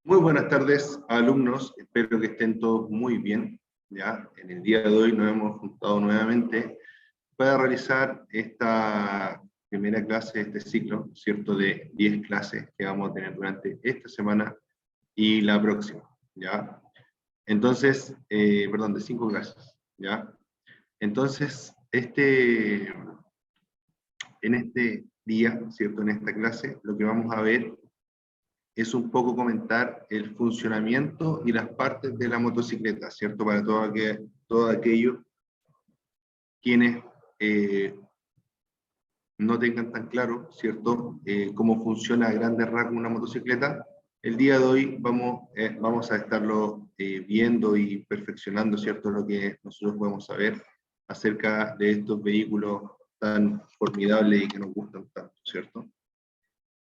Muy buenas tardes, alumnos. Espero que estén todos muy bien. Ya, en el día de hoy nos hemos juntado nuevamente para realizar esta primera clase de este ciclo, ¿cierto? De 10 clases que vamos a tener durante esta semana y la próxima, ¿ya? Entonces, perdón, de 5 clases, ¿ya? Entonces, en este día, ¿cierto? En esta clase, lo que vamos a ver es un poco comentar el funcionamiento y las partes de la motocicleta, ¿cierto? Para todos aquellos quienes no tengan tan claro, ¿cierto? Cómo funciona a grandes rasgos una motocicleta. El día de hoy vamos a estarlo viendo y perfeccionando, ¿cierto? Lo que nosotros podemos saber acerca de estos vehículos tan formidables y que nos gustan tanto, ¿cierto?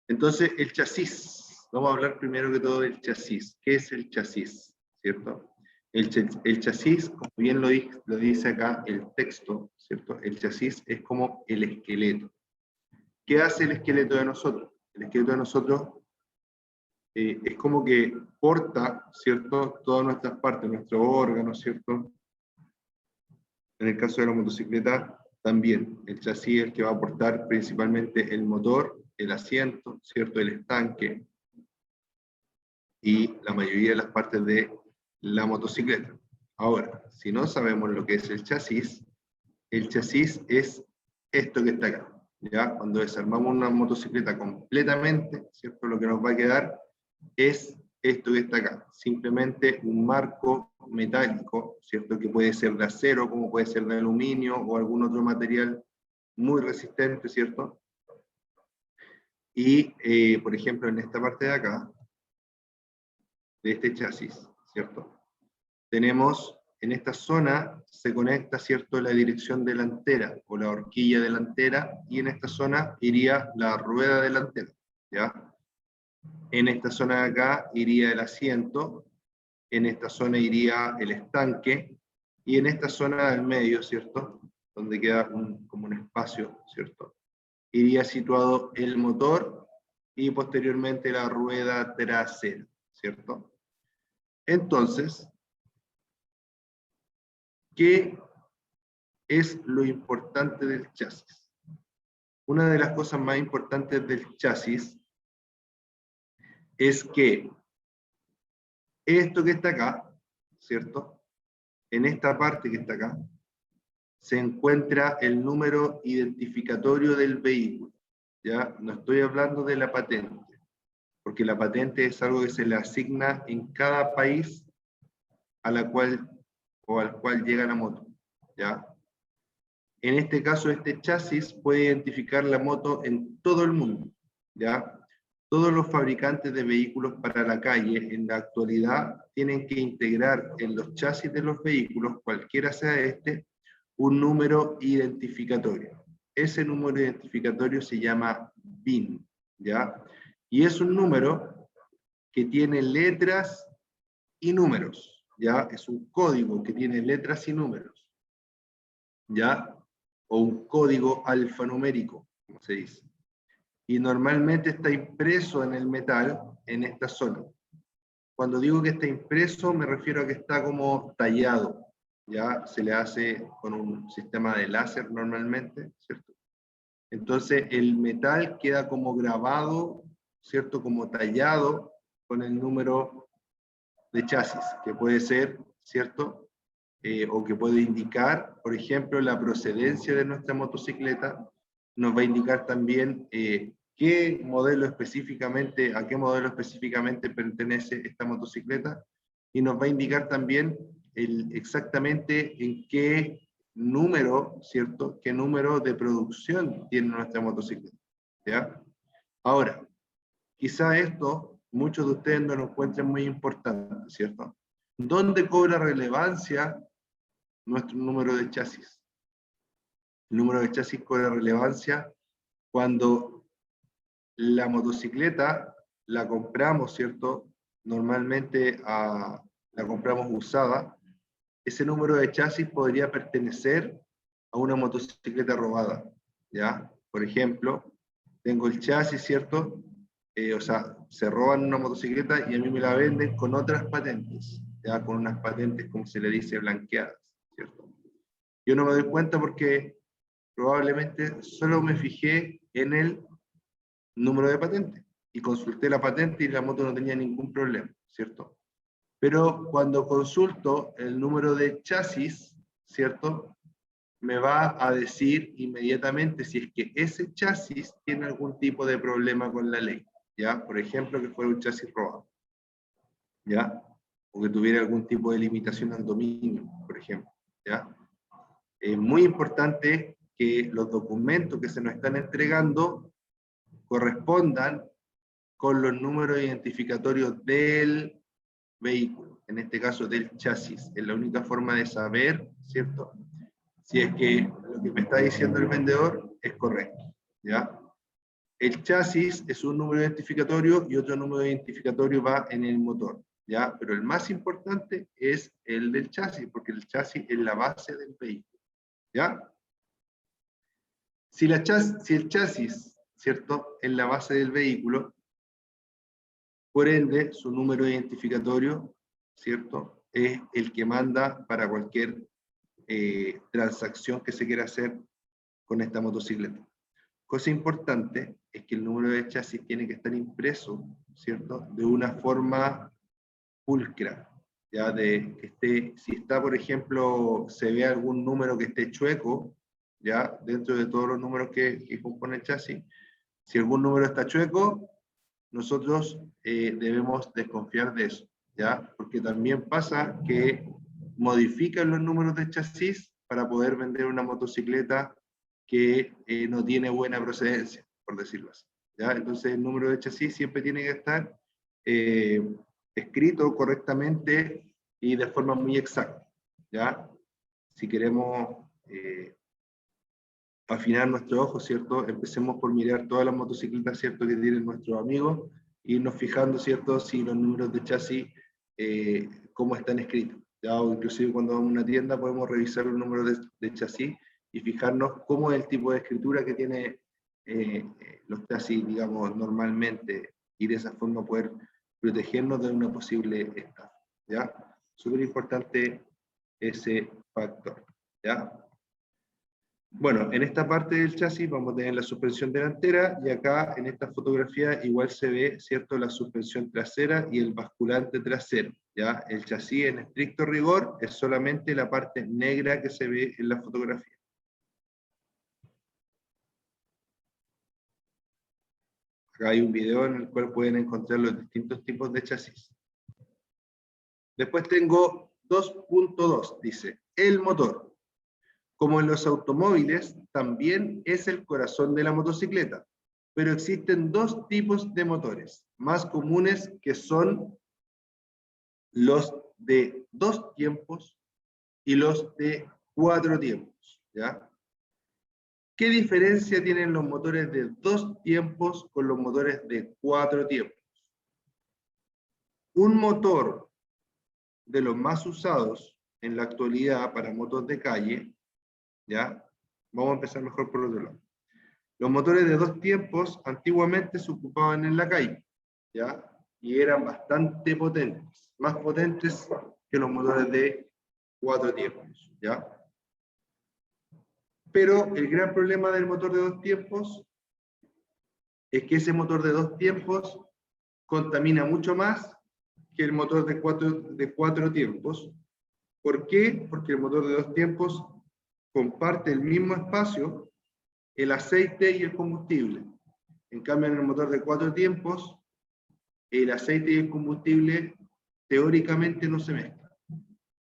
Entonces, el chasis. Vamos a hablar primero que todo del chasis. ¿Qué es el chasis? ¿Cierto? El chasis, como bien lo dice acá el texto, ¿cierto? El chasis es como el esqueleto. ¿Qué hace el esqueleto de nosotros? El esqueleto de nosotros es como que porta, ¿cierto? Todas nuestras partes, nuestros órganos, ¿cierto? En el caso de la motocicleta, también. El chasis es el que va a aportar principalmente el motor, el asiento, ¿cierto? El estanque, y la mayoría de las partes de la motocicleta. Ahora, si no sabemos lo que es el chasis es esto que está acá. ¿Ya? Cuando desarmamos una motocicleta completamente, ¿cierto? Lo que nos va a quedar es esto que está acá. Simplemente un marco metálico, ¿cierto? Que puede ser de acero, como puede ser de aluminio o algún otro material muy resistente, ¿cierto? Y, por ejemplo, en esta parte de acá, de este chasis, ¿cierto? Tenemos, en esta zona se conecta, ¿cierto?, la dirección delantera o la horquilla delantera, y en esta zona iría la rueda delantera, ¿ya? En esta zona de acá iría el asiento, en esta zona iría el estanque, y en esta zona del medio, ¿cierto?, donde queda como un espacio, ¿cierto?, iría situado el motor y posteriormente la rueda trasera, ¿cierto? Entonces, ¿qué es lo importante del chasis? Una de las cosas más importantes del chasis es que esto que está acá, ¿cierto? En esta parte que está acá, se encuentra el número identificatorio del vehículo. ¿Ya? No estoy hablando de la patente, porque la patente es algo que se le asigna en cada país a la cual o al cual llega la moto. ¿Ya? En este caso, este chasis puede identificar la moto en todo el mundo, ¿ya? Todos los fabricantes de vehículos para la calle en la actualidad tienen que integrar en los chasis de los vehículos, cualquiera sea este, un número identificatorio. Ese número identificatorio se llama VIN, ¿ya? Y es un número que tiene letras y números, ¿ya? Es un código que tiene letras y números, ¿ya? O un código alfanumérico, como se dice. Y normalmente está impreso en el metal en esta zona. Cuando digo que está impreso, me refiero a que está como tallado. Ya se le hace con un sistema de láser normalmente, ¿cierto? Entonces el metal queda como grabado, ¿cierto? Como tallado con el número de chasis, que puede ser, ¿cierto? O que puede indicar, por ejemplo, la procedencia de nuestra motocicleta. Nos va a indicar también qué modelo específicamente, a qué modelo específicamente pertenece esta motocicleta, y nos va a indicar también exactamente en qué número, ¿cierto? Qué número de producción tiene nuestra motocicleta, ¿ya? Ahora, quizá esto muchos de ustedes no lo encuentren muy importante, ¿cierto? ¿Dónde cobra relevancia nuestro número de chasis? El número de chasis cobra relevancia cuando la motocicleta la compramos, ¿cierto? Normalmente la compramos usada. Ese número de chasis podría pertenecer a una motocicleta robada, ¿ya? Por ejemplo, tengo el chasis, ¿cierto? o sea, se roban una motocicleta y a mí me la venden con otras patentes, ya con unas patentes, como se le dice, blanqueadas, ¿cierto? Yo no me doy cuenta porque probablemente solo me fijé en el número de patente y consulté la patente y la moto no tenía ningún problema, ¿cierto? Pero cuando consulto el número de chasis, ¿cierto? Me va a decir inmediatamente si es que ese chasis tiene algún tipo de problema con la ley, ¿ya? Por ejemplo, que fuera un chasis robado, ¿ya? O que tuviera algún tipo de limitación al dominio, por ejemplo, ¿ya? Es muy importante que los documentos que se nos están entregando correspondan con los números identificatorios del vehículo, en este caso del chasis. Es la única forma de saber, ¿cierto?, si es que lo que me está diciendo el vendedor es correcto, ¿ya? El chasis es un número identificatorio y otro número identificatorio va en el motor, ¿ya? Pero el más importante es el del chasis, porque el chasis es la base del vehículo, ¿ya? Si el chasis, ¿cierto?, es la base del vehículo, por ende, su número identificatorio, ¿cierto?, es el que manda para cualquier transacción que se quiera hacer con esta motocicleta. Cosa importante es que el número de chasis tiene que estar impreso, ¿cierto?, de una forma pulcra, ya de que esté, si está, por ejemplo, se ve algún número que esté chueco, ya dentro de todos los números que compone el chasis, si algún número está chueco, nosotros debemos desconfiar de eso, ¿ya? Porque también pasa que modifican los números de chasis para poder vender una motocicleta que no tiene buena procedencia, por decirlo así, ¿ya? Entonces el número de chasis siempre tiene que estar escrito correctamente y de forma muy exacta, ¿ya? Si queremos afinar nuestro ojo, ¿cierto? Empecemos por mirar todas las motocicletas, ¿cierto?, que tienen nuestros amigos, e irnos fijando, ¿cierto?, si los números de chasis, cómo están escritos, ¿ya? O inclusive cuando vamos a una tienda podemos revisar los números de chasis y fijarnos cómo es el tipo de escritura que tiene los chasis, digamos, normalmente, y de esa forma poder protegernos de una posible estafa, ¿ya? Súper importante ese factor, ¿ya? Bueno, en esta parte del chasis vamos a tener la suspensión delantera y acá en esta fotografía igual se ve, ¿cierto?, la suspensión trasera y el basculante trasero, ¿ya? El chasis en estricto rigor es solamente la parte negra que se ve en la fotografía. Acá hay un video en el cual pueden encontrar los distintos tipos de chasis. Después tengo 2.2, dice, el motor. Como en los automóviles, también es el corazón de la motocicleta, pero existen dos tipos de motores más comunes que son los de 2 tiempos y los de 4 tiempos, ¿ya? ¿Qué diferencia tienen los motores de 2 tiempos con los motores de 4 tiempos? Un motor de los más usados en la actualidad para motos de calle, ¿ya? Vamos a empezar mejor por otro lado. Los motores de 2 tiempos antiguamente se ocupaban en la calle, ¿ya? Y eran bastante potentes, más potentes que los motores de 4 tiempos, ¿ya? Pero el gran problema del motor de 2 tiempos es que ese motor de 2 tiempos contamina mucho más que el motor de 4 tiempos. ¿Por qué? Porque el motor de 2 tiempos comparte el mismo espacio el aceite y el combustible. En cambio, en el motor de 4 tiempos, el aceite y el combustible teóricamente no se mezclan,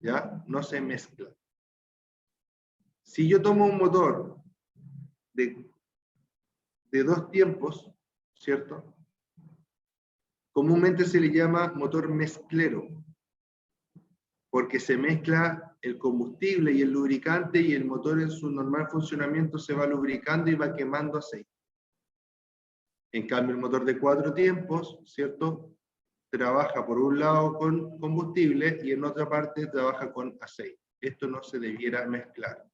¿ya? No se mezclan. Si yo tomo un motor de 2 tiempos, ¿cierto? Comúnmente se le llama motor mezclero, porque se mezcla el combustible y el lubricante y el motor en su normal funcionamiento se va lubricando y va quemando aceite. En cambio, el motor de 4 tiempos, ¿cierto?, trabaja por un lado con combustible y en otra parte trabaja con aceite. Esto no se debiera mezclar.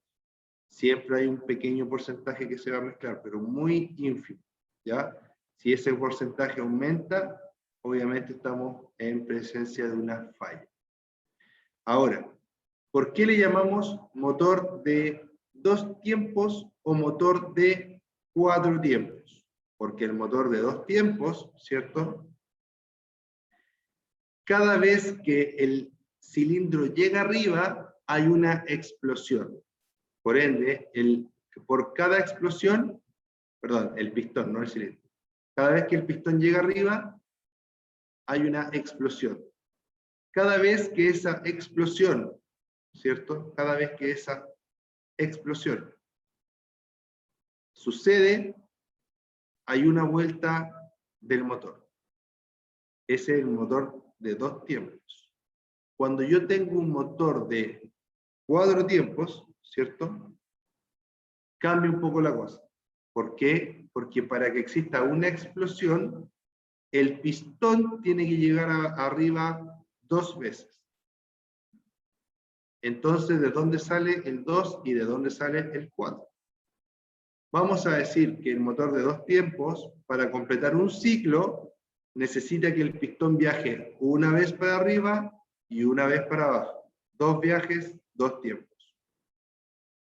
Siempre hay un pequeño porcentaje que se va a mezclar, pero muy ínfimo, ¿ya? Si ese porcentaje aumenta, obviamente estamos en presencia de una falla. Ahora, ¿por qué le llamamos motor de 2 tiempos o motor de 4 tiempos? Porque el motor de 2 tiempos, ¿cierto? Cada vez que el cilindro llega arriba, hay una explosión. Por ende, por cada explosión, perdón, el pistón, no el cilindro. Cada vez que el pistón llega arriba, hay una explosión. Cada vez que esa explosión, ¿cierto? Cada vez que esa explosión sucede, hay una vuelta del motor. Ese es el motor de 2 tiempos. Cuando yo tengo un motor de 4 tiempos, ¿cierto? Cambia un poco la cosa. ¿Por qué? Porque para que exista una explosión, el pistón tiene que llegar arriba 2 veces. Entonces, ¿de dónde sale el 2 y de dónde sale el 4? Vamos a decir que el motor de 2 tiempos, para completar un ciclo, necesita que el pistón viaje una vez para arriba y una vez para abajo. 2 viajes, 2 tiempos.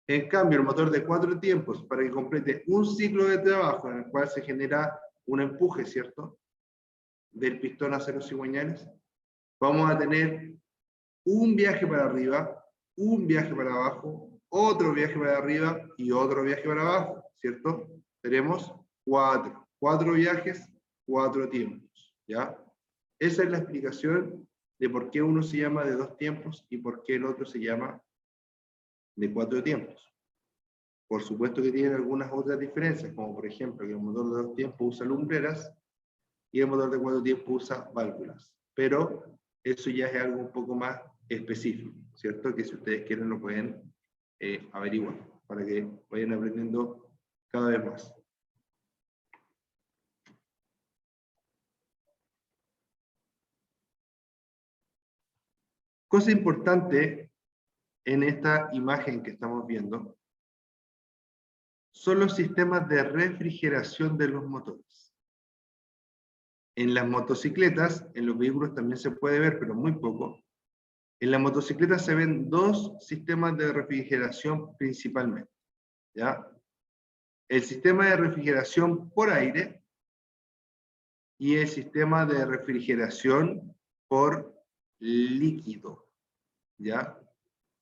En cambio, el motor de 4 tiempos, para que complete un ciclo de trabajo en el cual se genera un empuje, ¿cierto?, del pistón hacia los cigüeñales, vamos a tener un viaje para arriba, un viaje para abajo, otro viaje para arriba y otro viaje para abajo, ¿cierto? Tenemos 4 viajes, 4 tiempos, ¿ya? Esa es la explicación de por qué uno se llama de 2 tiempos y por qué el otro se llama de 4 tiempos. Por supuesto que tienen algunas otras diferencias, como por ejemplo que el motor de 2 tiempos usa lumbreras y el motor de 4 tiempos usa válvulas. Pero eso ya es algo un poco más específico, ¿cierto? Que si ustedes quieren lo pueden averiguar, para que vayan aprendiendo cada vez más. Cosa importante en esta imagen que estamos viendo son los sistemas de refrigeración de los motores. En las motocicletas, en los vehículos también se puede ver, pero muy poco. En las motocicletas se ven 2 sistemas de refrigeración principalmente, ¿ya? El sistema de refrigeración por aire y el sistema de refrigeración por líquido, ¿ya?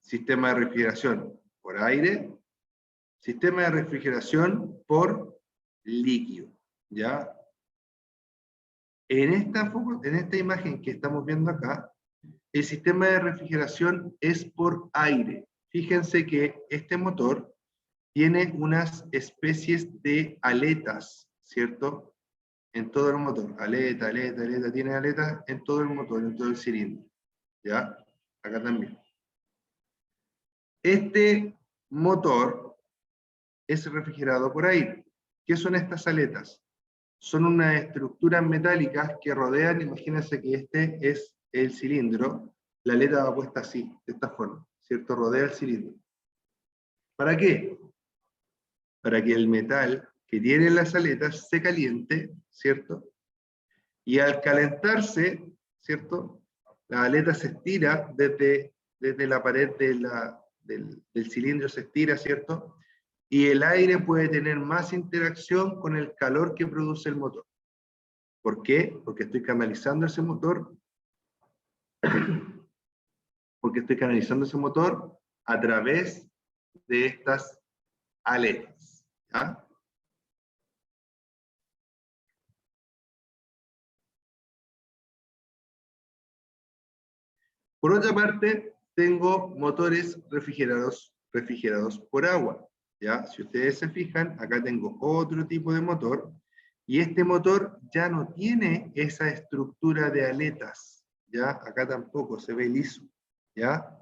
Sistema de refrigeración por aire, sistema de refrigeración por líquido, ¿ya? En esta imagen que estamos viendo acá, el sistema de refrigeración es por aire. Fíjense que este motor tiene unas especies de aletas, ¿cierto? En todo el motor. Aleta, tiene aletas en todo el motor, en todo el cilindro. ¿Ya? Acá también. Este motor es refrigerado por aire. ¿Qué son estas aletas? Son unas estructuras metálicas que rodean, imagínense que este es el cilindro, la aleta va puesta así, de esta forma, ¿cierto? Rodea el cilindro. ¿Para qué? Para que el metal que tiene las aletas se caliente, ¿cierto? Y al calentarse, ¿cierto? La aleta se estira desde la pared del cilindro, se estira, ¿cierto? Y el aire puede tener más interacción con el calor que produce el motor. ¿Por qué? Porque estoy canalizando ese motor a través de estas aletas. ¿Ya? Por otra parte, tengo motores refrigerados por agua. ¿Ya? Si ustedes se fijan, acá tengo otro tipo de motor, y este motor ya no tiene esa estructura de aletas. ¿Ya? Acá tampoco se ve liso. ¿Ya?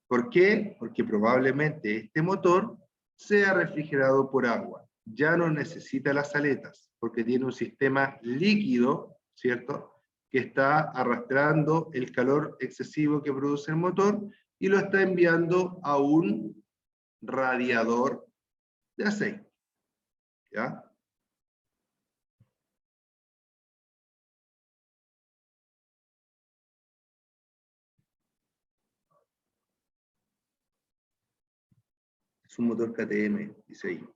¿Por qué? Porque probablemente este motor sea refrigerado por agua. Ya no necesita las aletas, porque tiene un sistema líquido, ¿cierto?, que está arrastrando el calor excesivo que produce el motor y lo está enviando a un radiador de aceite. ¿Ya? Es un motor KTM, dice ahí.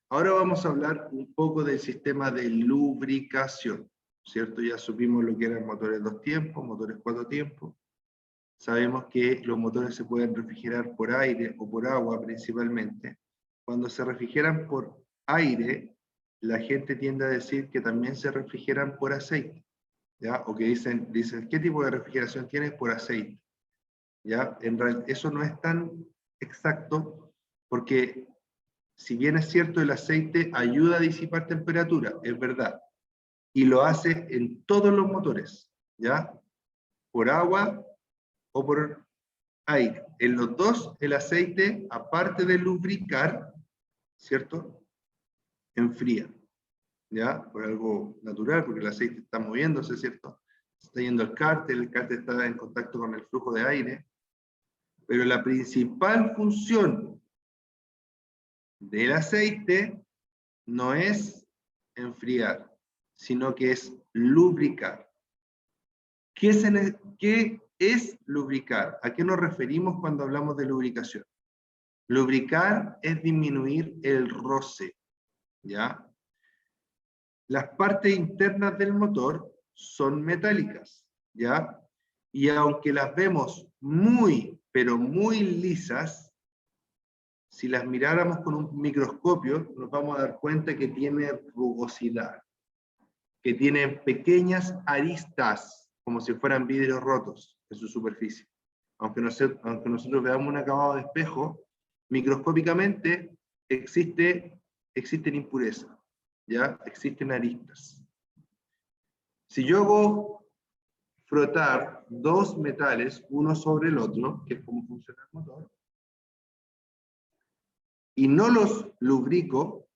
Ahora vamos a hablar un poco del sistema de lubricación, ¿cierto? Ya supimos lo que eran motores 2 tiempos, motores 4 tiempos. Sabemos que los motores se pueden refrigerar por aire o por agua principalmente. Cuando se refrigeran por aire, la gente tiende a decir que también se refrigeran por aceite, ¿ya? O que dicen, ¿qué tipo de refrigeración tienes? Por aceite, ¿ya? En realidad, eso no es tan exacto, porque si bien es cierto, el aceite ayuda a disipar temperatura, es verdad, y lo hace en todos los motores, ¿ya? Por agua o por aire. En los dos, el aceite, aparte de lubricar, ¿cierto? Enfría, ¿ya? Por algo natural, porque el aceite está moviéndose, ¿cierto? Está yendo al cárter, el cárter está en contacto con el flujo de aire, pero la principal función del aceite no es enfriar, sino que es lubricar. ¿Qué es lubricar? ¿A qué nos referimos cuando hablamos de lubricación? Lubricar es disminuir el roce, ¿ya? Las partes internas del motor son metálicas, ¿ya? Y aunque las vemos muy, pero muy lisas, si las miráramos con un microscopio, nos vamos a dar cuenta que tiene rugosidad, que tiene pequeñas aristas, como si fueran vidrios rotos en su superficie. Aunque nosotros veamos un acabado de espejo, microscópicamente existen impurezas, ¿ya? Existen aristas. Si yo hago frotar dos metales uno sobre el otro, que es como funciona el motor, y no los lubrico,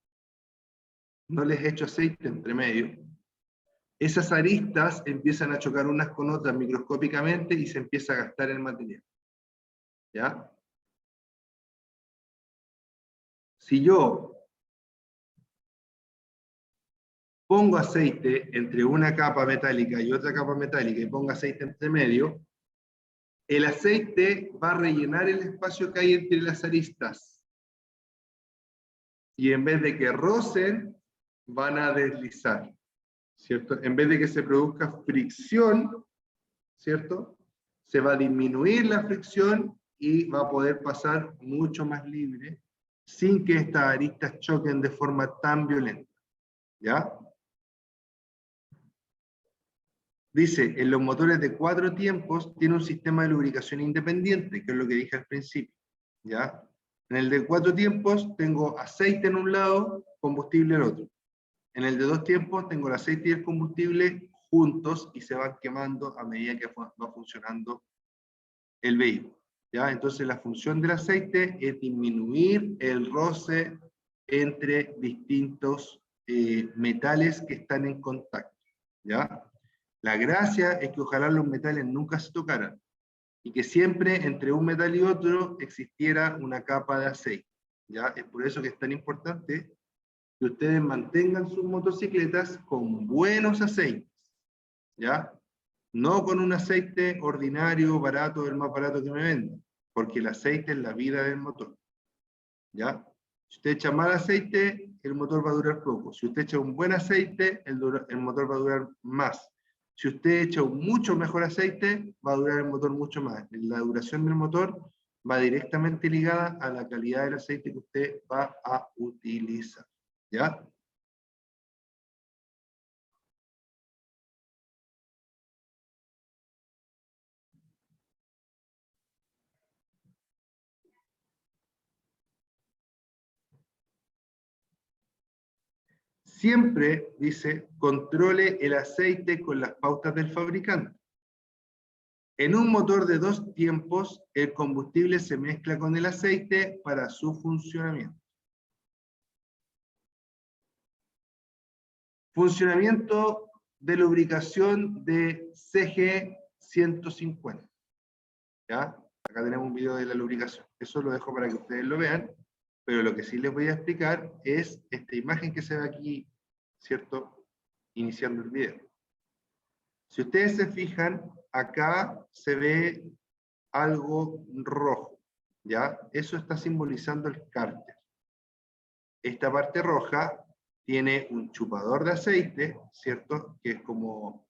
no les echo aceite entre medio, esas aristas empiezan a chocar unas con otras microscópicamente y se empieza a gastar el material, ¿ya? Si yo pongo aceite entre una capa metálica y otra capa metálica y pongo aceite entre medio, el aceite va a rellenar el espacio que hay entre las aristas. Y en vez de que rocen, van a deslizar, ¿cierto? En vez de que se produzca fricción, ¿cierto? Se va a disminuir la fricción y va a poder pasar mucho más libre sin que estas aristas choquen de forma tan violenta, ¿ya? Dice, en los motores de 4 tiempos tiene un sistema de lubricación independiente, que es lo que dije al principio, ¿ya? En el de 4 tiempos tengo aceite en un lado, combustible en otro. En el de 2 tiempos tengo el aceite y el combustible juntos y se van quemando a medida que va funcionando el vehículo, ¿ya? Entonces la función del aceite es disminuir el roce entre distintos metales que están en contacto, ¿ya? La gracia es que ojalá los metales nunca se tocaran y que siempre entre un metal y otro existiera una capa de aceite, ¿ya? Es por eso que es tan importante que ustedes mantengan sus motocicletas con buenos aceites, ¿ya? No con un aceite ordinario, barato, el más barato que me venden, porque el aceite es la vida del motor, ¿ya? Si usted echa mal aceite, el motor va a durar poco. Si usted echa un buen aceite, el motor va a durar más. Si usted echa un mucho mejor aceite, va a durar el motor mucho más. La duración del motor va directamente ligada a la calidad del aceite que usted va a utilizar, ¿ya? Siempre, dice, controle el aceite con las pautas del fabricante. En un motor de 2 tiempos, el combustible se mezcla con el aceite para su funcionamiento. Funcionamiento de lubricación de CG 150. ¿Ya? Acá tenemos un video de la lubricación. Eso lo dejo para que ustedes lo vean, pero lo que sí les voy a explicar es esta imagen que se ve aquí, ¿cierto? Iniciando el video. Si ustedes se fijan, acá se ve algo rojo, ¿ya? Eso está simbolizando el cárter. Esta parte roja tiene un chupador de aceite, ¿cierto? Que es como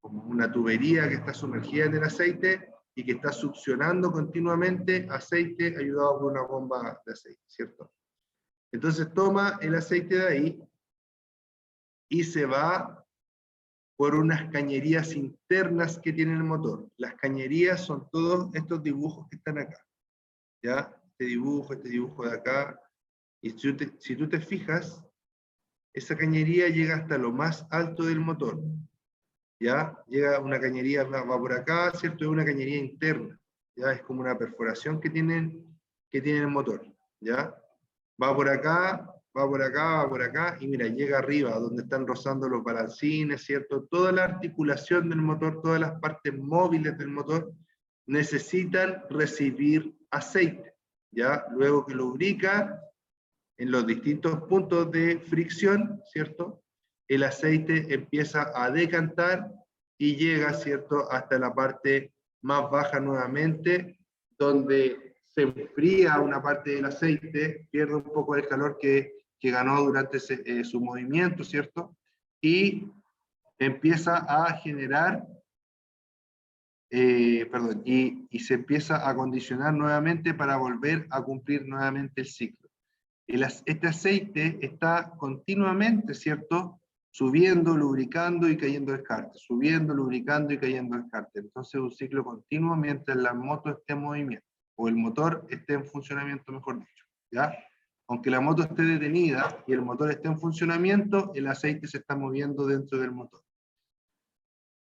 una tubería que está sumergida en el aceite y que está succionando continuamente aceite ayudado por una bomba de aceite, ¿cierto? Entonces toma el aceite de ahí y se va por unas cañerías internas que tiene el motor. Las cañerías son todos estos dibujos que están acá, ¿ya? Este dibujo de acá. Y si tú te fijas, esa cañería llega hasta lo más alto del motor, ¿ya? Llega una cañería, va por acá, ¿cierto? Es una cañería interna, ¿ya? Es como una perforación que tiene el motor, ¿ya? Va por acá, va por acá, va por acá, y mira, llega arriba, donde están rozando los balancines, ¿cierto? Toda la articulación del motor, todas las partes móviles del motor, necesitan recibir aceite, ¿ya? Luego que lubrica, en los distintos puntos de fricción, ¿cierto? El aceite empieza a decantar y llega, ¿cierto?, hasta la parte más baja nuevamente, donde se enfría una parte del aceite, pierde un poco el calor que ganó durante su movimiento, ¿cierto? Y empieza a generar, y se empieza a acondicionar nuevamente para volver a cumplir nuevamente el ciclo. Este aceite está continuamente, ¿cierto?, subiendo, lubricando y cayendo el cárter, subiendo, lubricando y cayendo el cárter. Entonces es un ciclo continuo mientras la moto esté en movimiento, o el motor esté en funcionamiento, mejor dicho, ¿ya? Aunque la moto esté detenida y el motor esté en funcionamiento, el aceite se está moviendo dentro del motor.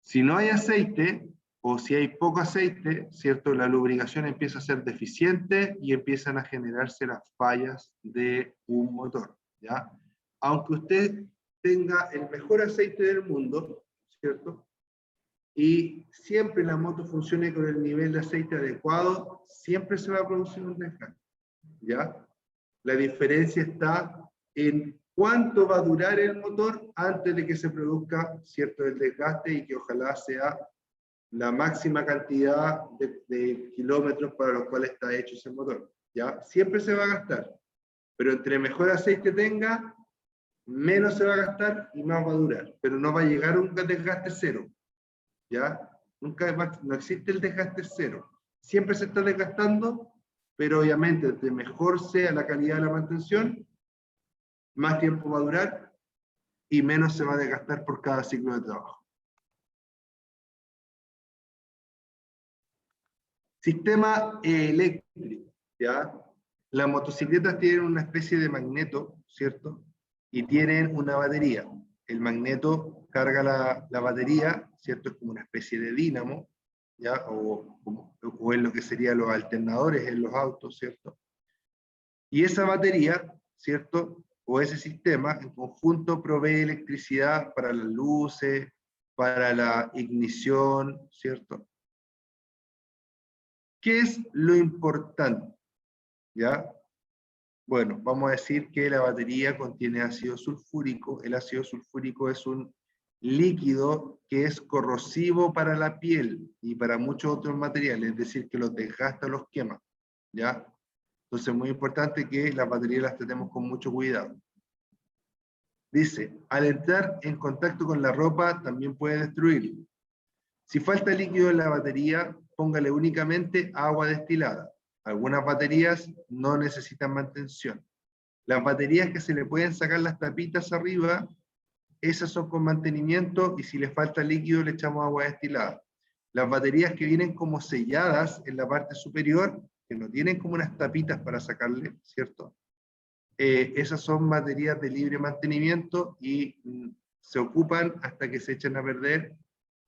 Si no hay aceite, o si hay poco aceite, ¿cierto?, la lubricación empieza a ser deficiente y empiezan a generarse las fallas de un motor, ¿ya? Aunque usted tenga el mejor aceite del mundo, ¿cierto?, y siempre la moto funcione con el nivel de aceite adecuado, siempre se va a producir un desgaste, ¿ya? La diferencia está en cuánto va a durar el motor antes de que se produzca, ¿cierto?, el desgaste, y que ojalá sea la máxima cantidad de kilómetros para los cuales está hecho ese motor, ¿ya? Siempre se va a gastar, pero entre mejor aceite tenga, menos se va a gastar y más va a durar, pero no va a llegar a un desgaste cero, ¿ya? No existe el desgaste cero, siempre se está desgastando, pero obviamente entre mejor sea la calidad de la mantención, más tiempo va a durar y menos se va a desgastar por cada ciclo de trabajo. Sistema eléctrico, ¿ya? Las motocicletas tienen una especie de magneto, ¿cierto? Y tienen una batería. El magneto carga la batería, ¿cierto? Es como una especie de dínamo, ¿ya? O en lo que serían los alternadores en los autos, ¿cierto? Y esa batería, ¿cierto?, o ese sistema en conjunto provee electricidad para las luces, para la ignición, ¿cierto? ¿Qué es lo importante? ¿Ya? Bueno, vamos a decir que la batería contiene ácido sulfúrico. El ácido sulfúrico es un líquido que es corrosivo para la piel y para muchos otros materiales, es decir, que los desgasta, los quema, ¿ya? Entonces es muy importante que las baterías las tratemos con mucho cuidado. Dice, al entrar en contacto con la ropa también puede destruirlo. Si falta líquido en la batería, póngale únicamente agua destilada. Algunas baterías no necesitan mantención. Las baterías que se le pueden sacar las tapitas arriba, esas son con mantenimiento, y si le falta líquido le echamos agua destilada. Las baterías que vienen como selladas en la parte superior, que no tienen como unas tapitas para sacarle, ¿cierto? Esas son baterías de libre mantenimiento y se ocupan hasta que se echan a perder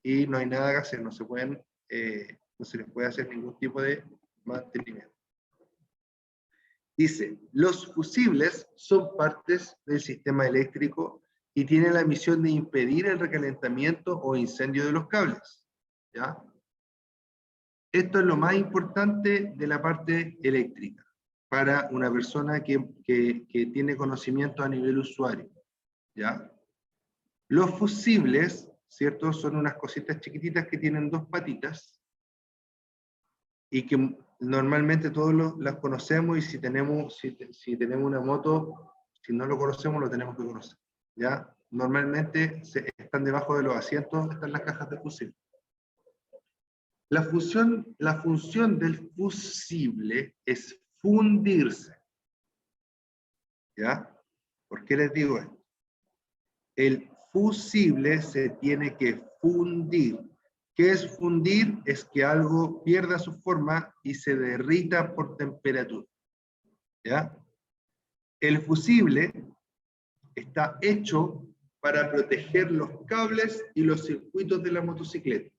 y no hay nada que hacer, no se les puede hacer ningún tipo de mantenimiento. Dice, los fusibles son partes del sistema eléctrico y tienen la misión de impedir el recalentamiento o incendio de los cables, ¿ya? Esto es lo más importante de la parte eléctrica para una persona que tiene conocimiento a nivel usuario, ¿ya? Los fusibles, ¿cierto?, son unas cositas chiquititas que tienen dos patitas y que normalmente todos las conocemos, y si tenemos una moto, si no lo conocemos, lo tenemos que conocer, ¿ya? Normalmente están debajo de los asientos, están las cajas de fusible. La función del fusible es fundirse, ¿ya? ¿Por qué les digo esto? El fusible se tiene que fundir. ¿Qué es fundir? Es que algo pierda su forma y se derrita por temperatura, ¿ya? El fusible está hecho para proteger los cables y los circuitos de la motocicleta.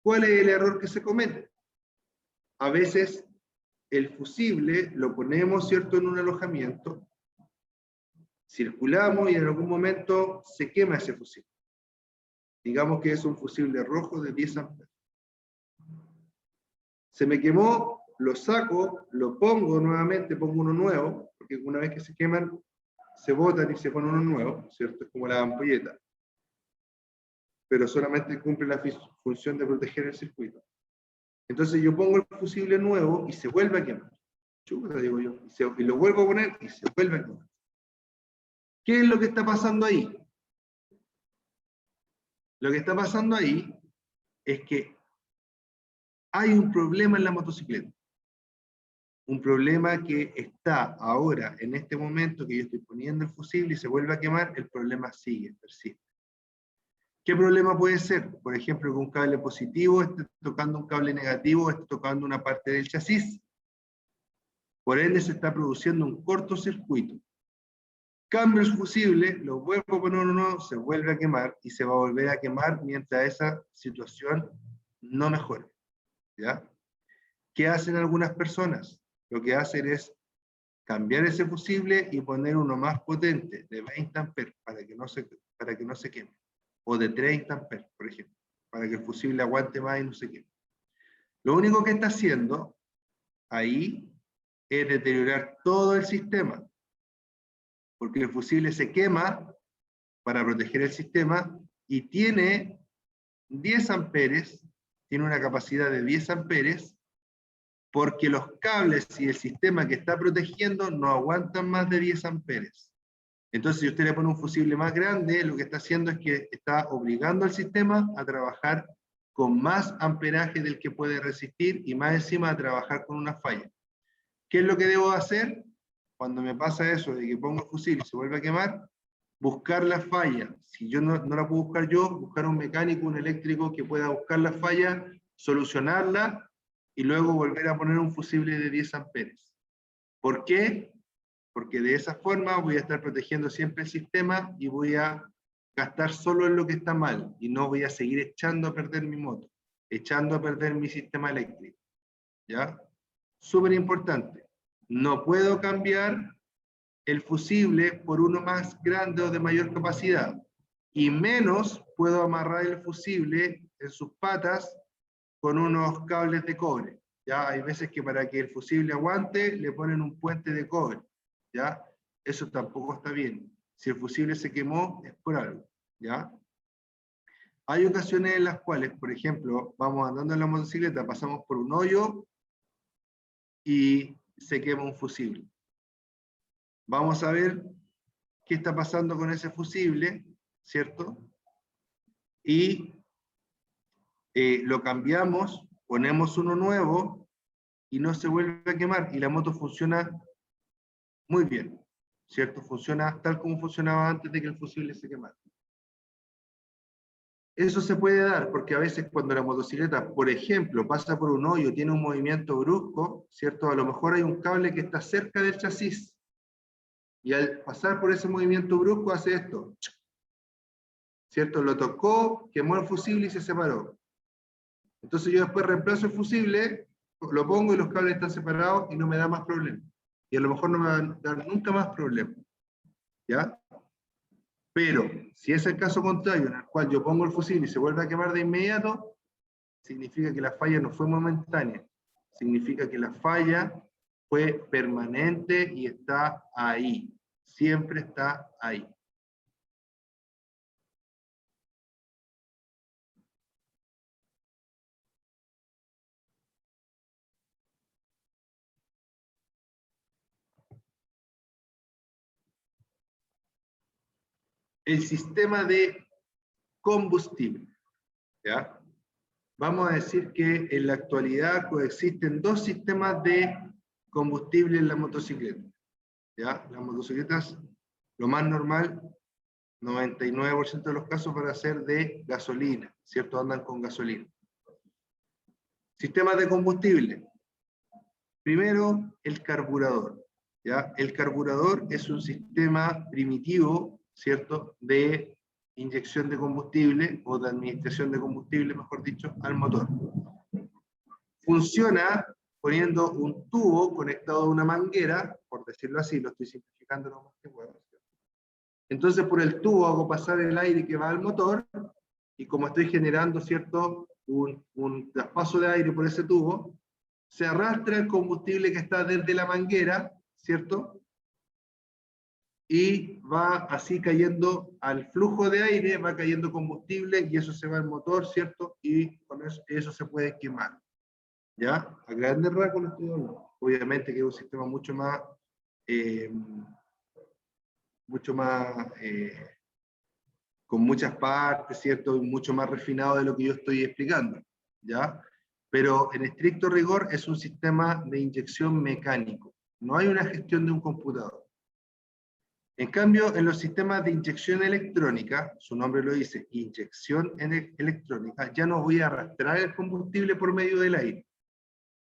¿Cuál es el error que se comete? A veces el fusible lo ponemos, ¿cierto?, en un alojamiento, circulamos y en algún momento se quema ese fusible. Digamos que es un fusible rojo de 10 amperes. Se me quemó, lo saco, lo pongo nuevamente, pongo uno nuevo, porque una vez que se queman, se botan y se pone uno nuevo, ¿cierto? Es como la ampolleta. Pero solamente cumple la función de proteger el circuito. Entonces yo pongo el fusible nuevo y se vuelve a quemar. Chuta, digo yo. Y lo vuelvo a poner y se vuelve a quemar. ¿Qué es lo que está pasando ahí? Lo que está pasando ahí es que hay un problema en la motocicleta. Un problema que está ahora, en este momento que yo estoy poniendo el fusible y se vuelve a quemar, el problema sigue, persiste. ¿Qué problema puede ser? Por ejemplo, que un cable positivo esté tocando un cable negativo, esté tocando una parte del chasis. Por ende, se está produciendo un cortocircuito. Cambio el fusible, lo vuelvo a poner uno nuevo, se vuelve a quemar y se va a volver a quemar mientras esa situación no mejore, ¿ya? ¿Qué hacen algunas personas? Lo que hacen es cambiar ese fusible y poner uno más potente, de 20 amperes, para que no se queme. O de 30 amperes, por ejemplo, para que el fusible aguante más y no se queme. Lo único que está haciendo ahí es deteriorar todo el sistema, porque el fusible se quema para proteger el sistema y tiene 10 amperes, tiene una capacidad de 10 amperes, porque los cables y el sistema que está protegiendo no aguantan más de 10 amperes. Entonces, si usted le pone un fusible más grande, lo que está haciendo es que está obligando al sistema a trabajar con más amperaje del que puede resistir y más encima a trabajar con una falla. ¿Qué es lo que debo hacer? Cuando me pasa eso de que pongo el fusible y se vuelve a quemar, buscar la falla. Si yo no la puedo buscar yo, buscar un mecánico, un eléctrico que pueda buscar la falla, solucionarla y luego volver a poner un fusible de 10 amperes. ¿Por qué? Porque de esa forma voy a estar protegiendo siempre el sistema y voy a gastar solo en lo que está mal y no voy a seguir echando a perder mi moto, echando a perder mi sistema eléctrico. ¿Ya? Súper importante. No puedo cambiar el fusible por uno más grande o de mayor capacidad. Y menos puedo amarrar el fusible en sus patas con unos cables de cobre. ¿Ya? Hay veces que para que el fusible aguante le ponen un puente de cobre. ¿Ya? Eso tampoco está bien. Si el fusible se quemó, es por algo. ¿Ya? Hay ocasiones en las cuales, por ejemplo, vamos andando en la motocicleta, pasamos por un hoyo y se quema un fusible. Vamos a ver qué está pasando con ese fusible, ¿cierto? Y lo cambiamos, ponemos uno nuevo y no se vuelve a quemar y la moto funciona muy bien, ¿cierto? Funciona tal como funcionaba antes de que el fusible se quemara. Eso se puede dar porque a veces cuando la motocicleta, por ejemplo, pasa por un hoyo, tiene un movimiento brusco, ¿cierto? A lo mejor hay un cable que está cerca del chasis y al pasar por ese movimiento brusco hace esto, ¿cierto? Lo tocó, quemó el fusible y se separó. Entonces yo después reemplazo el fusible, lo pongo y los cables están separados y no me da más problema. Y a lo mejor no me va a dar nunca más problema. ¿Ya? Pero si es el caso contrario, en el cual yo pongo el fusible y se vuelve a quemar de inmediato, significa que la falla no fue momentánea. Significa que la falla fue permanente y está ahí. Siempre está ahí. el sistema de combustible. ¿Ya? Vamos a decir que en la actualidad coexisten dos sistemas de combustible en la motocicleta. ¿Ya? Las motocicletas, lo más normal, 99% de los casos van a ser de gasolina, ¿cierto? Andan con gasolina. Sistemas de combustible. Primero, el carburador. ¿Ya? El carburador es un sistema primitivo, ¿cierto?, de inyección de combustible o de administración de combustible, mejor dicho, al motor. Funciona poniendo un tubo conectado a una manguera, por decirlo así, lo estoy simplificando lo más que puedo. Entonces por el tubo hago pasar el aire que va al motor, y como estoy generando, ¿cierto?, un traspaso de aire por ese tubo, se arrastra el combustible que está desde la manguera, ¿cierto? Y va así cayendo al flujo de aire, va cayendo combustible y eso se va al motor, ¿cierto? Y con eso se puede quemar. ¿Ya? A grandes rasgos lo estoy hablando. Obviamente que es un sistema mucho más con muchas partes, ¿cierto? Y mucho más refinado de lo que yo estoy explicando. ¿Ya? Pero en estricto rigor es un sistema de inyección mecánico. No hay una gestión de un computador. En cambio, en los sistemas de inyección electrónica, su nombre lo dice, inyección electrónica, ya no voy a arrastrar el combustible por medio del aire,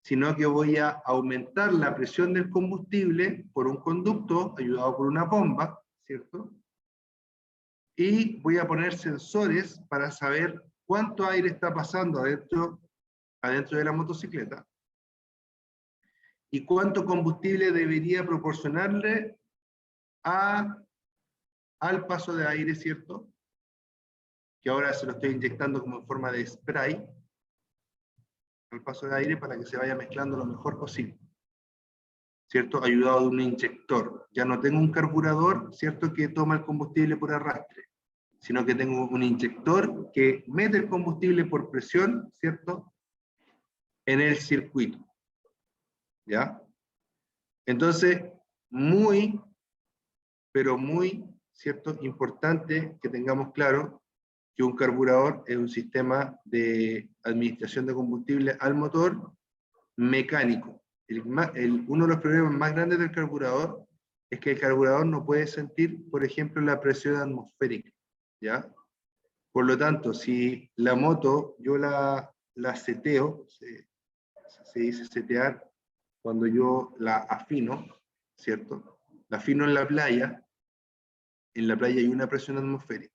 sino que voy a aumentar la presión del combustible por un conducto ayudado por una bomba, ¿cierto? Y voy a poner sensores para saber cuánto aire está pasando adentro de la motocicleta y cuánto combustible debería proporcionarle al paso de aire, ¿cierto? Que ahora se lo estoy inyectando como en forma de spray al paso de aire para que se vaya mezclando lo mejor posible, ¿cierto? Ayudado de un inyector. Ya no tengo un carburador, ¿cierto?, que toma el combustible por arrastre, sino que tengo un inyector que mete el combustible por presión, ¿cierto?, en el circuito. ¿Ya? Entonces, pero muy, ¿cierto?, importante que tengamos claro que un carburador es un sistema de administración de combustible al motor mecánico. Uno de los problemas más grandes del carburador es que el carburador no puede sentir, por ejemplo, la presión atmosférica, ¿ya? Por lo tanto, si la moto yo la seteo, se dice setear cuando yo la afino, ¿cierto? La afino en la playa hay una presión atmosférica,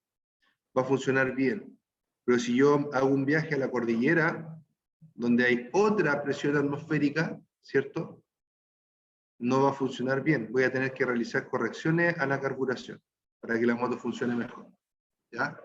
va a funcionar bien. Pero si yo hago un viaje a la cordillera, donde hay otra presión atmosférica, ¿cierto?, no va a funcionar bien. Voy a tener que realizar correcciones a la carburación para que la moto funcione mejor. ¿Ya?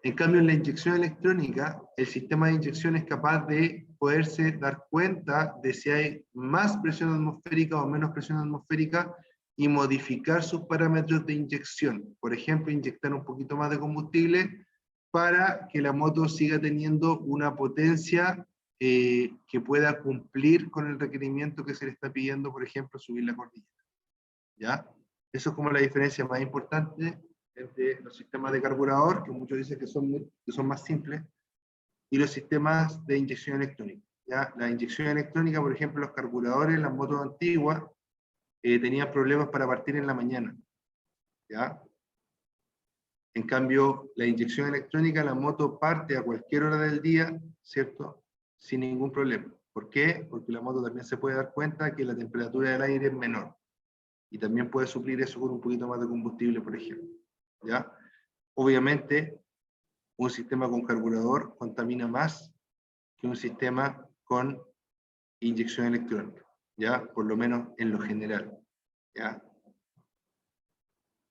En cambio, en la inyección electrónica, el sistema de inyección es capaz de poderse dar cuenta de si hay más presión atmosférica o menos presión atmosférica y modificar sus parámetros de inyección. Por ejemplo, inyectar un poquito más de combustible para que la moto siga teniendo una potencia que pueda cumplir con el requerimiento que se le está pidiendo, por ejemplo, subir la cordillera. ¿Ya? Eso es como la diferencia más importante entre los sistemas de carburador, que muchos dicen que son más simples, y los sistemas de inyección electrónica. ¿Ya? La inyección electrónica, por ejemplo, los carburadores, las motos antiguas, tenían problemas para partir en la mañana. ¿Ya? En cambio, la inyección electrónica, la moto parte a cualquier hora del día, ¿cierto?, sin ningún problema. ¿Por qué? Porque la moto también se puede dar cuenta que la temperatura del aire es menor. Y también puede suplir eso con un poquito más de combustible, por ejemplo. ¿Ya? Obviamente, un sistema con carburador contamina más que un sistema con inyección electrónica. ¿Ya? Por lo menos en lo general. ¿Ya?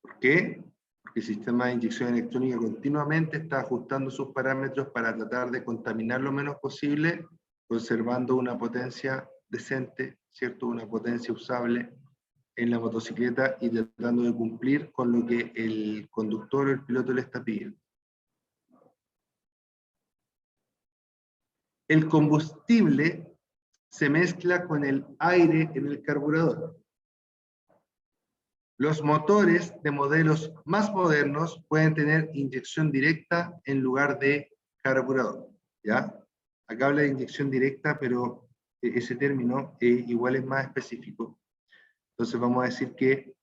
¿Por qué? Porque el sistema de inyección electrónica continuamente está ajustando sus parámetros para tratar de contaminar lo menos posible, conservando una potencia decente, ¿cierto?, una potencia usable en la motocicleta y tratando de cumplir con lo que el conductor o el piloto le está pidiendo. El combustible se mezcla con el aire en el carburador. Los motores de modelos más modernos pueden tener inyección directa en lugar de carburador, ¿ya? Acá habla de inyección directa, pero ese término igual es más específico. Entonces vamos a decir que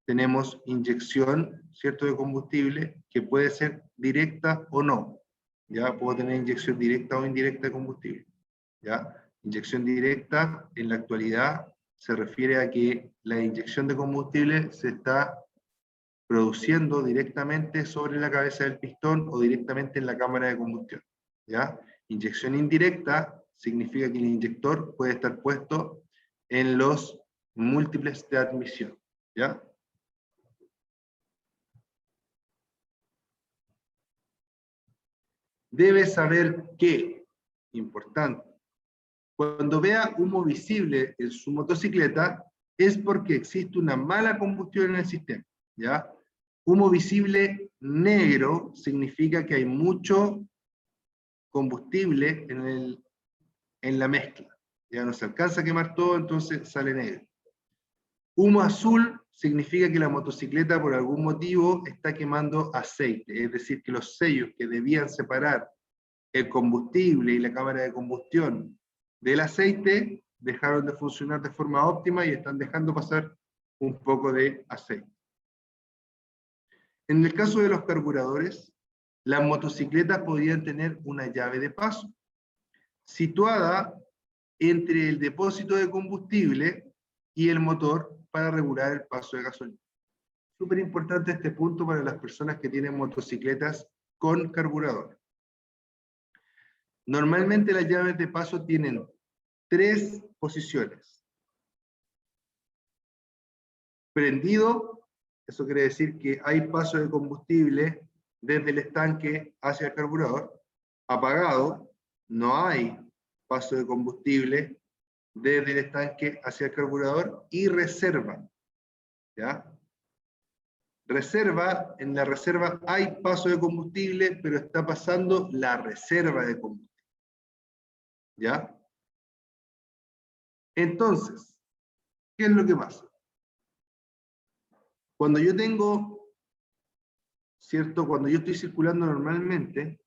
tenemos inyección, ¿cierto?, de combustible, que puede ser directa o no. ¿Ya? Puedo tener inyección directa o indirecta de combustible. ¿Ya? Inyección directa, en la actualidad, se refiere a que la inyección de combustible se está produciendo directamente sobre la cabeza del pistón o directamente en la cámara de combustión. ¿Ya? Inyección indirecta significa que el inyector puede estar puesto en los múltiples de admisión. ¿Ya? Debe saber que, importante, cuando vea humo visible en su motocicleta, es porque existe una mala combustión en el sistema. ¿Ya? Humo visible negro significa que hay mucho combustible en la mezcla. Ya no se alcanza a quemar todo, entonces sale negro. Humo azul significa que la motocicleta por algún motivo está quemando aceite, es decir, que los sellos que debían separar el combustible y la cámara de combustión del aceite dejaron de funcionar de forma óptima y están dejando pasar un poco de aceite. En el caso de los carburadores, las motocicletas podrían tener una llave de paso situada entre el depósito de combustible y el motor para regular el paso de gasolina. Súper importante este punto para las personas que tienen motocicletas con carburador. Normalmente las llaves de paso tienen 3 posiciones. Prendido, eso quiere decir que hay paso de combustible desde el estanque hacia el carburador. Apagado, no hay paso de combustible desde el estanque hacia el carburador. Y reserva, ¿ya? Reserva, en la reserva hay paso de combustible, pero está pasando la reserva de combustible. ¿Ya? Entonces, ¿qué es lo que pasa? Cuando yo tengo, ¿cierto? Cuando yo estoy circulando normalmente,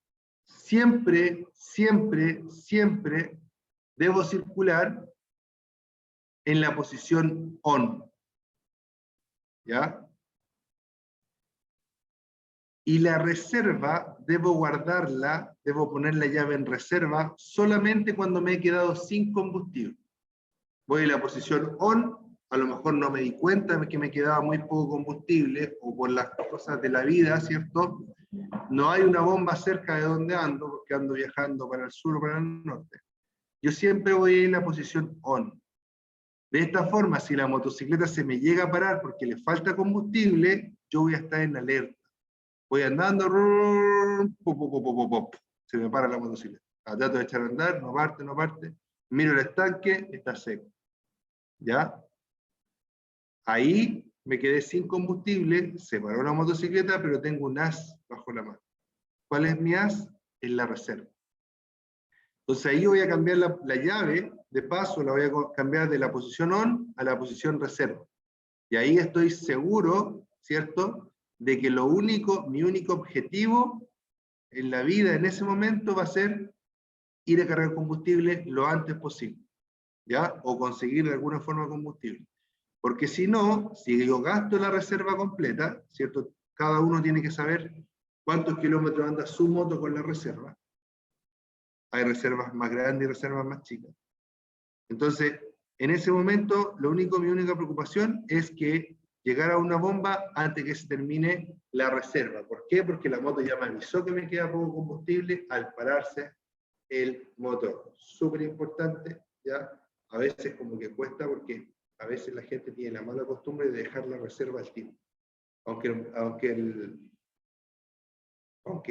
siempre debo circular en la posición on. ¿Ya? Y la reserva, debo guardarla, debo poner la llave en reserva solamente cuando me he quedado sin combustible. Voy a la posición on, a lo mejor no me di cuenta de que me quedaba muy poco combustible, o por las cosas de la vida, ¿cierto? No hay una bomba cerca de donde ando, porque ando viajando para el sur o para el norte. Yo siempre voy en la posición on. De esta forma, si la motocicleta se me llega a parar porque le falta combustible, yo voy a estar en alerta. Voy andando, se me para la motocicleta. Trato de echar a andar, no parte. Miro el estanque, está seco. ¿Ya? Ahí me quedé sin combustible, se paró la motocicleta, pero tengo un as bajo la mano. ¿Cuál es mi as? Es la reserva. Entonces ahí voy a cambiar la llave de paso, la voy a cambiar de la posición on a la posición reserva. Y ahí estoy seguro, ¿cierto?, de que mi único objetivo en la vida en ese momento va a ser ir a cargar combustible lo antes posible, ¿ya? O conseguir de alguna forma combustible. Porque si no, si yo gasto la reserva completa, ¿cierto? Cada uno tiene que saber cuántos kilómetros anda su moto con la reserva. Hay reservas más grandes y reservas más chicas. Entonces, en ese momento, mi única preocupación es que llegara una bomba antes que se termine la reserva. ¿Por qué? Porque la moto ya me avisó que me queda poco combustible al pararse el motor. Súper importante, ¿ya? A veces como que cuesta porque a veces la gente tiene la mala costumbre de dejar la reserva al tiro. Aunque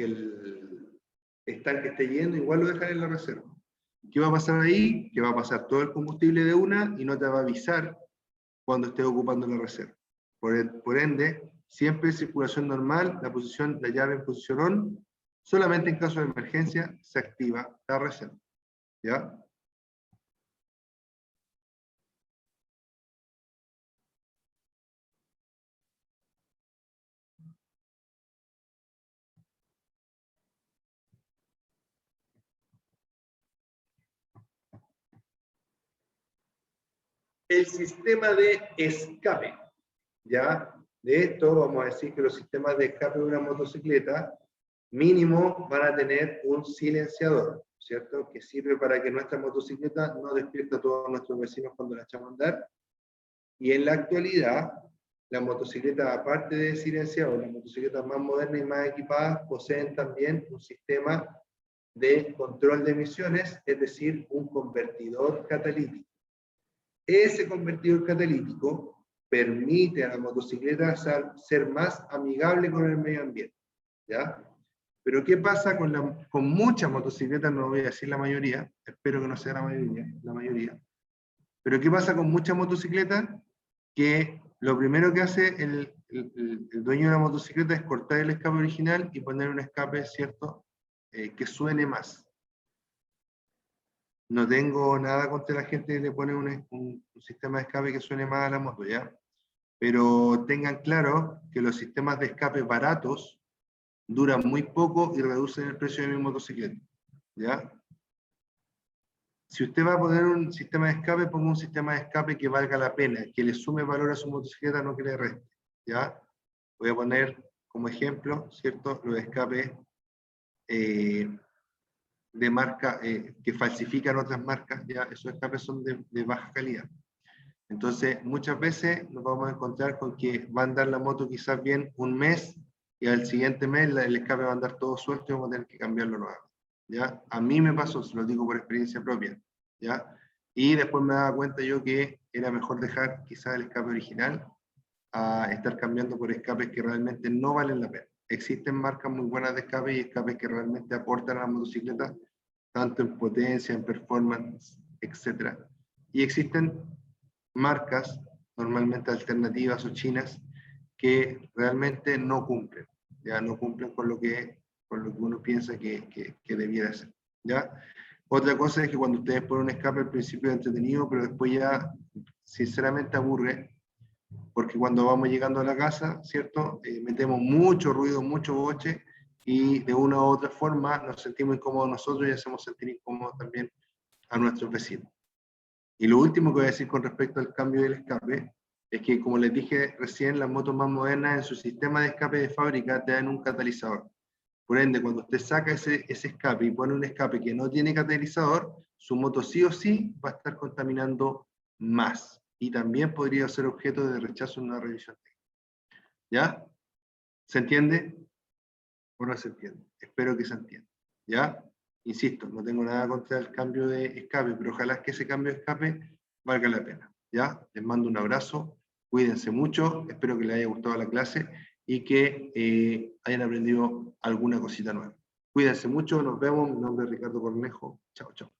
el estanque esté yendo, igual lo dejan en la reserva. ¿Qué va a pasar ahí? Que va a pasar todo el combustible de una y no te va a avisar cuando estés ocupando la reserva. Por ende, siempre en circulación normal, la llave en posición on, solamente en caso de emergencia se activa la reserva. ¿Ya? el sistema de escape. ¿Ya? De esto vamos a decir que los sistemas de escape de una motocicleta mínimo van a tener un silenciador, ¿cierto? Que sirve para que nuestra motocicleta no despierte a todos nuestros vecinos cuando la echamos a andar. Y en la actualidad, las motocicletas, aparte de silenciador, las motocicletas más modernas y más equipadas poseen también un sistema de control de emisiones, es decir, un convertidor catalítico. Ese convertidor catalítico permite a la motocicleta ser más amigable con el medio ambiente, ¿ya? Pero ¿qué pasa con muchas motocicletas? No voy a decir la mayoría, espero que no sea la mayoría. Pero ¿qué pasa con muchas motocicletas? Que lo primero que hace el dueño de la motocicleta es cortar el escape original y poner un escape, ¿cierto? Que suene más. No tengo nada contra la gente que le pone un sistema de escape que suene más a la moto, ¿ya? Pero tengan claro que los sistemas de escape baratos duran muy poco y reducen el precio de mi motocicleta, ¿ya? Si usted va a poner un sistema de escape, ponga un sistema de escape que valga la pena, que le sume valor a su motocicleta, no que le reste, ¿ya? Voy a poner como ejemplo, ¿cierto? Los escapes de marca que falsifican otras marcas, ¿ya? Esos escapes son de baja calidad. Entonces, muchas veces nos vamos a encontrar con que va a andar la moto quizás bien un mes y al siguiente mes el escape va a andar todo suelto y vamos a tener que cambiarlo nuevamente, ¿ya? A mí me pasó, se lo digo por experiencia propia, ¿ya? Y después me daba cuenta yo que era mejor dejar quizás el escape original a estar cambiando por escapes que realmente no valen la pena. Existen marcas muy buenas de escape y escapes que realmente aportan a la motocicleta, tanto en potencia, en performance, etc. Y existen marcas, normalmente alternativas o chinas, que realmente no cumplen, ya no cumplen con lo que uno piensa que debiera ser, ¿ya? Otra cosa es que cuando ustedes ponen un escape al principio es entretenido, pero después ya sinceramente aburre, porque cuando vamos llegando a la casa, ¿cierto? Metemos mucho ruido, mucho boche, y de una u otra forma nos sentimos incómodos nosotros y hacemos sentir incómodos también a nuestros vecinos. Y lo último que voy a decir con respecto al cambio del escape es que, como les dije recién, las motos más modernas en su sistema de escape de fábrica te dan un catalizador. Por ende, cuando usted saca ese escape y pone un escape que no tiene catalizador, su moto sí o sí va a estar contaminando más. Y también podría ser objeto de rechazo en una revisión técnica. ¿Ya? ¿Se entiende? ¿O no se entiende? Espero que se entienda. ¿Ya? Insisto, no tengo nada contra el cambio de escape, pero ojalá que ese cambio de escape valga la pena. ¿Ya? Les mando un abrazo, cuídense mucho, espero que les haya gustado la clase y que hayan aprendido alguna cosita nueva. Cuídense mucho, nos vemos, mi nombre es Ricardo Cornejo, chao, chao.